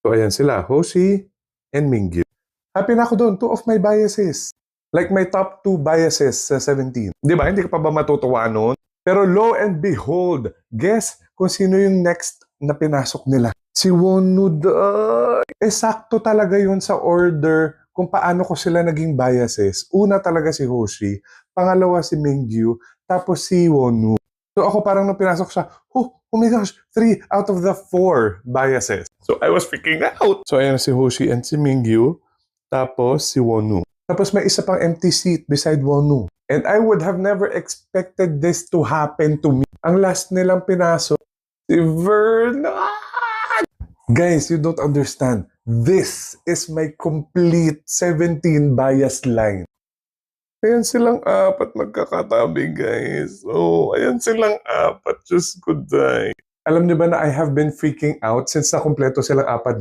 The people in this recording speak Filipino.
So, ayan sila, Hoshi and Mingyu. Happy na ako doon, 2 of my biases. Like my top 2 biases sa 17. Di ba? Hindi ka pa ba matutuwa noon? Pero lo and behold, guess kung sino yung next na pinasok nila. Si Wonwoo. Sakto talaga yun sa order kung paano ko sila naging biases. Una talaga si Hoshi, pangalawa si Mingyu, tapos si Wonwoo. So ako parang nung pinasok siya, oh my gosh, 3 out of the 4 biases. So I was freaking out. So ayan si Hoshi and si Mingyu, tapos si Wonwoo. Tapos may isa pang empty seat beside Wonwoo. And I would have never expected this to happen to me. Ang last nilang pinasok, si Vernon! Guys, you don't understand. This is my complete 17 bias line. Ayan silang 4 magkakatabi, guys. Oh, ayan silang 4. Diyos ko, day. Alam niyo ba na I have been freaking out since nakumpleto silang 4